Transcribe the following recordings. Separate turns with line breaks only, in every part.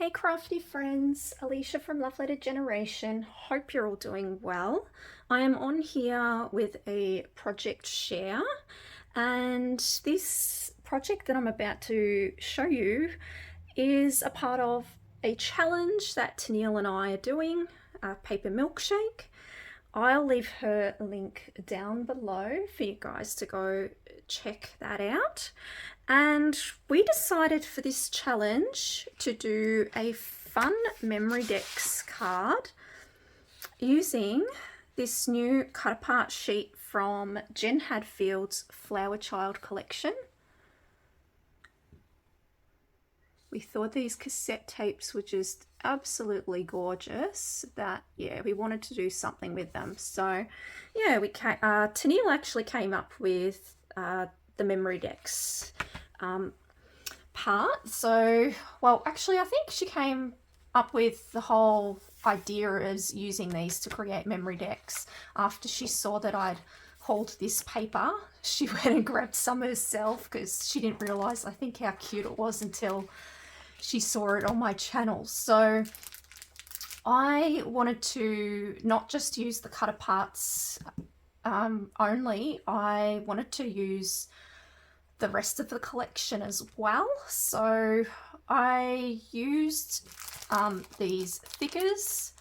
Hey crafty friends, Alicia from Love Letter Generation. Hope you're all doing well. I am on here with a project share, and this project that I'm about to show you is a part of a challenge that Tennille and I are doing, a paper milkshake. I'll leave her link down below for you guys to go check that out. And we decided for this challenge to do a fun memory decks card using this new cut apart sheet from Jen Hadfield's Flower Child collection. We thought these cassette tapes were just absolutely gorgeous that, yeah, we wanted to do something with them. So, yeah, Tennille actually came up with the memory decks part. So, well, actually, I think she came up with the whole idea as using these to create memory decks after she saw that I'd hauled this paper. She went and grabbed some herself because she didn't realise, I think, how cute it was until she saw it on my channel. So I wanted to not just use the cut aparts only, I wanted to use the rest of the collection as well. So I used these thickers,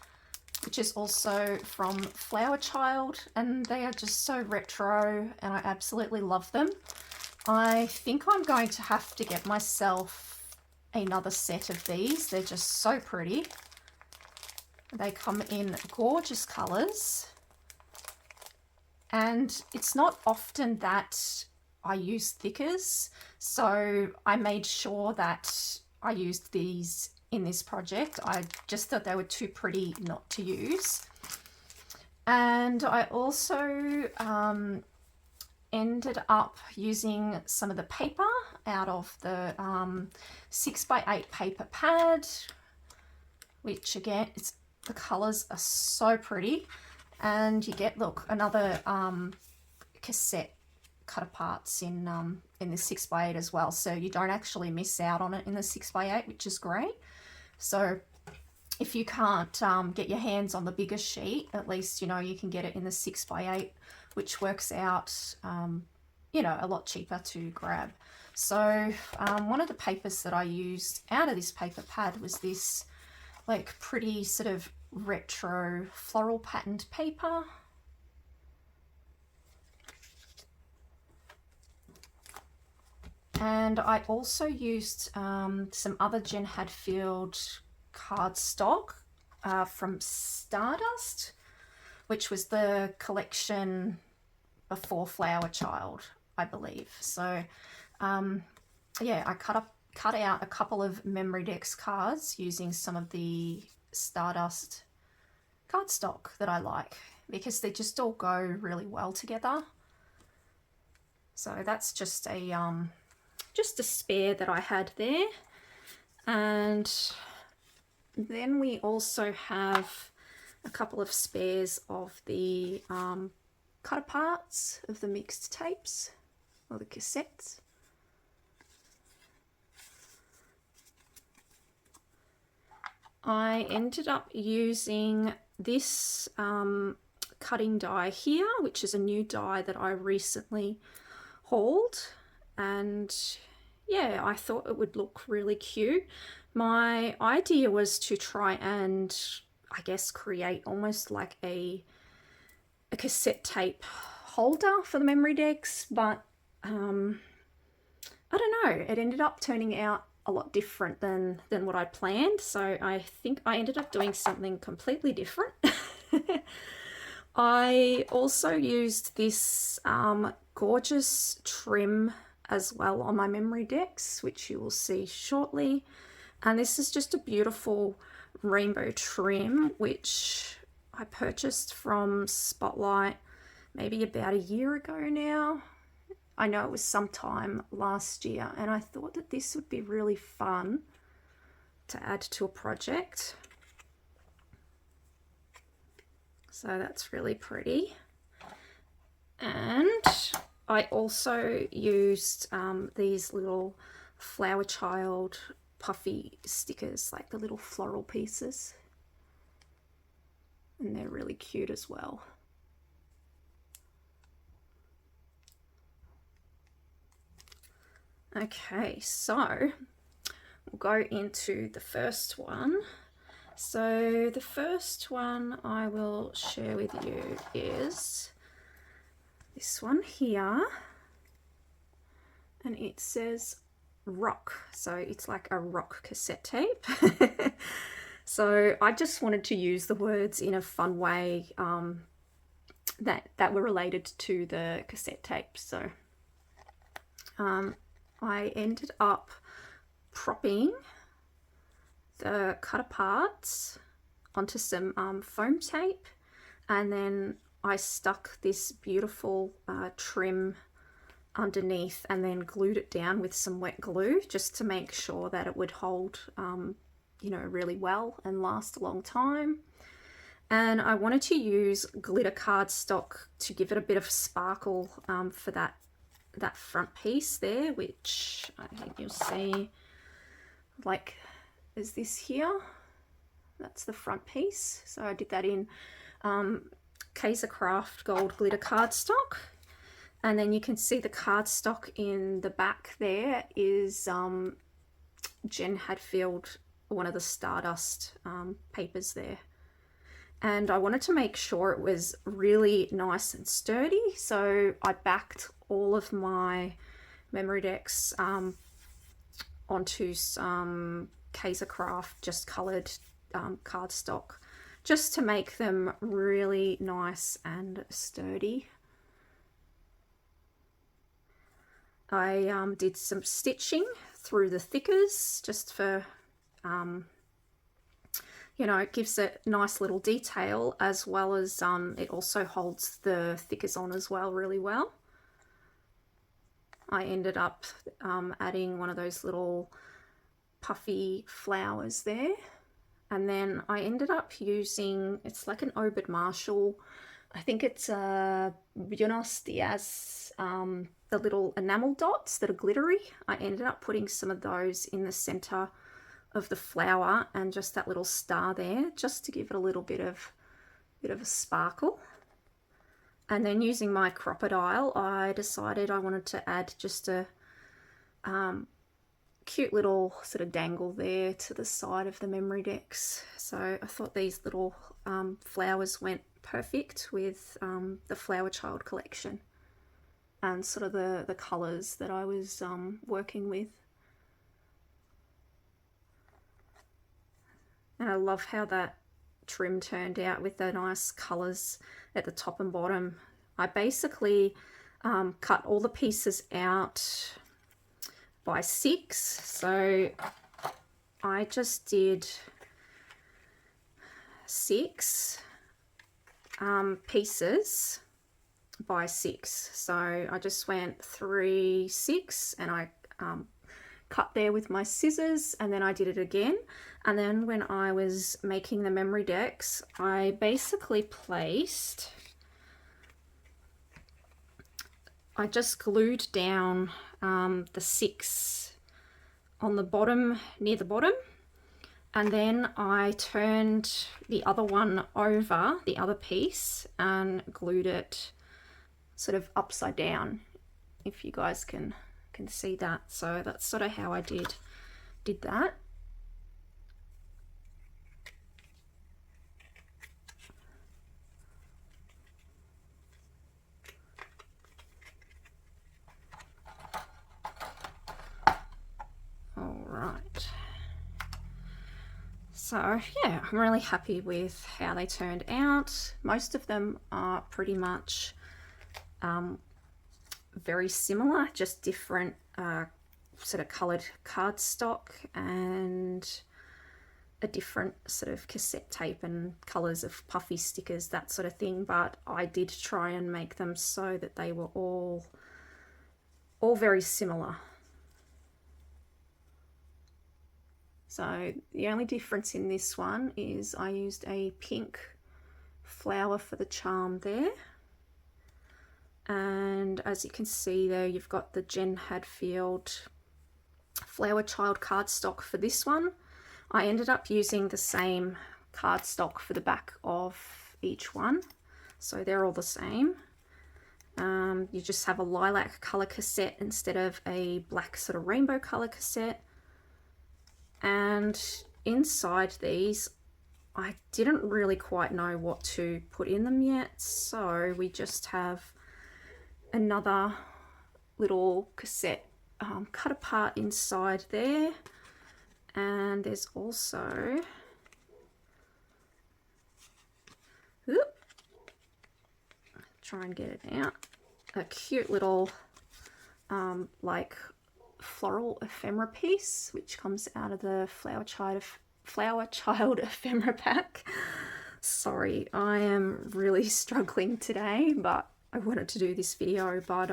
which is also from Flower Child, and they are just so retro and I absolutely love them. I think I'm going to have to get myself another set of these. They're just so pretty. They come in gorgeous colours, and it's not often that I use thickers, so I made sure that I used these in this project. I just thought they were too pretty not to use. And I also ended up using some of the paper out of the 6x8 paper pad, which again, the colours are so pretty. And you get, look, another cassette cut aparts in the 6x8 as well, so you don't actually miss out on it in the 6x8, which is great. So if you can't get your hands on the bigger sheet, at least you know you can get it in the 6x8, which works out you know, a lot cheaper to grab. So one of the papers that I used out of this paper pad was this like pretty sort of retro floral patterned paper. And I also used some other Jen Hadfield cardstock from Stardust, which was the collection before Flower Child, I believe. So yeah, I cut out a couple of memory decks cards using some of the Stardust cardstock that I like, because they just all go really well together. So that's just a spare that I had there. And then we also have a couple of spares of the cut aparts of the mixed tapes or the cassettes. I ended up using this cutting die here, which is a new die that I recently hauled, and yeah, I thought it would look really cute. My idea was to try and, I guess, create almost like a cassette tape holder for the memory decks, but I don't know, it ended up turning out a lot different than what I planned. So I think I ended up doing something completely different. I also used this gorgeous trim as well on my memory decks, which you will see shortly. And this is just a beautiful rainbow trim, which I purchased from Spotlight maybe about a year ago now. I know it was sometime last year, and I thought that this would be really fun to add to a project. So that's really pretty. And I also used these little Flower Child puffy stickers, like the little floral pieces, and they're really cute as well. Okay, so we'll go into the first one. So the first one I will share with you is this one here, and it says rock, so it's like a rock cassette tape. So I just wanted to use the words in a fun way that were related to the cassette tape. So I ended up propping the cutaparts onto some foam tape, and then I stuck this beautiful trim underneath and then glued it down with some wet glue just to make sure that it would hold you know, really well and last a long time. And I wanted to use glitter cardstock to give it a bit of sparkle for that front piece there, which I think you'll see, like, is this here. That's the front piece. So I did that in Craft Gold glitter cardstock. And then you can see the cardstock in the back there is Jen Hadfield, one of the Stardust papers there. And I wanted to make sure it was really nice and sturdy, so I backed all of my memory decks onto some Craft just coloured cardstock, just to make them really nice and sturdy. I did some stitching through the thickers just for, you know, it gives it nice little detail, as well as it also holds the thickers on as well really well. I ended up adding one of those little puffy flowers there, and then I ended up using, it's like an Obed Marshall, I think it's Buenos Dias, the little enamel dots that are glittery. I ended up putting some of those in the center of the flower and just that little star there, just to give it a little bit of a sparkle. And then using my crocodile, I decided I wanted to add just a cute little sort of dangle there to the side of the memory decks. So I thought these little flowers went perfect with the Flower Child collection and sort of the colours that I was working with. And I love how that trim turned out with the nice colours at the top and bottom. I basically cut all the pieces out by 6, so I just did 6 pieces by 6. So I just went 3, 6, and I cut there with my scissors, and then I did it again. And then when I was making the memory decks, I basically placed, I just glued down the 6 on the bottom, near the bottom, and then I turned the other one over, the other piece, and glued it sort of upside down, if you guys can see that. So that's sort of how I did that. All right. So yeah, I'm really happy with how they turned out. Most of them are pretty much very similar, just different sort of coloured cardstock and a different sort of cassette tape and colours of puffy stickers, that sort of thing. But I did try and make them so that they were all very similar. So the only difference in this one is I used a pink flower for the charm there. And as you can see there, you've got the Jen Hadfield Flower Child cardstock for this one. I ended up using the same cardstock for the back of each one, so they're all the same. You just have a lilac colour cassette instead of a black sort of rainbow colour cassette. And inside these, I didn't really quite know what to put in them yet, so we just have another little cassette cut apart inside there. And there's also, try and get it out, a cute little like floral ephemera piece which comes out of the Flower Child ephemera pack. Sorry, I am really struggling today, but I wanted to do this video, but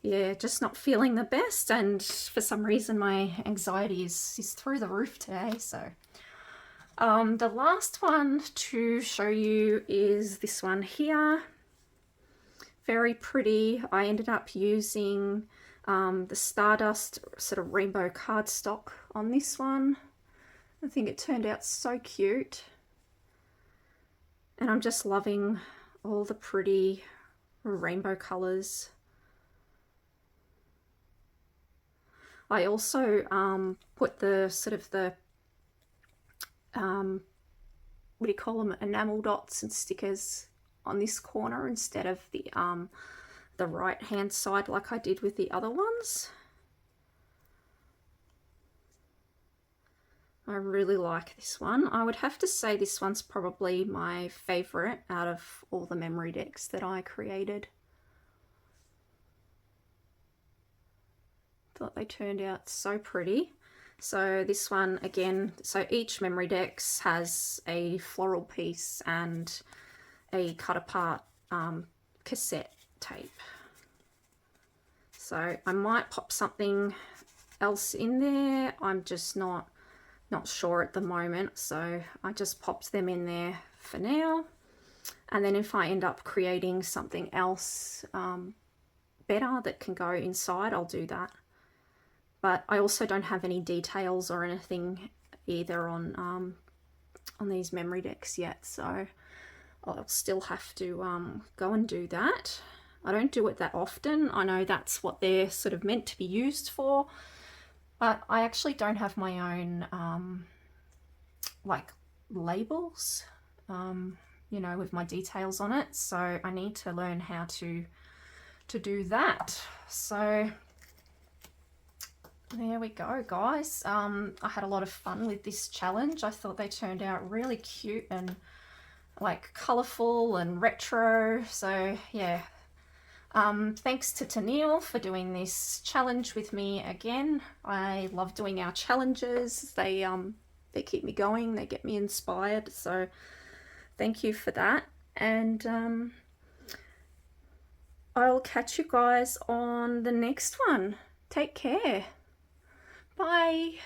yeah, just not feeling the best, and for some reason my anxiety is through the roof today. So the last one to show you is this one here. Very pretty. I ended up using the Stardust sort of rainbow cardstock on this one. I think it turned out so cute, and I'm just loving all the pretty rainbow colours. I also put the sort of the what do you call them, enamel dots and stickers on this corner instead of the right hand side like I did with the other ones. I really like this one. I would have to say this one's probably my favourite out of all the memory decks that I created. Thought they turned out so pretty. So this one again, so each memory decks has a floral piece and a cut apart cassette tape. So I might pop something else in there. I'm just not sure at the moment, so I just popped them in there for now. And then if I end up creating something else better that can go inside, I'll do that. But I also don't have any details or anything either on these memory decks yet, so I'll still have to go and do that. I don't do it that often. I know that's what they're sort of meant to be used for, but I actually don't have my own like labels, you know, with my details on it, so I need to learn how to do that. So there we go, guys. I had a lot of fun with this challenge. I thought they turned out really cute and like colourful and retro. So yeah, thanks to Tennille for doing this challenge with me again. I love doing our challenges. They keep me going, they get me inspired, so thank you for that. And I'll catch you guys on the next one. Take care. Bye.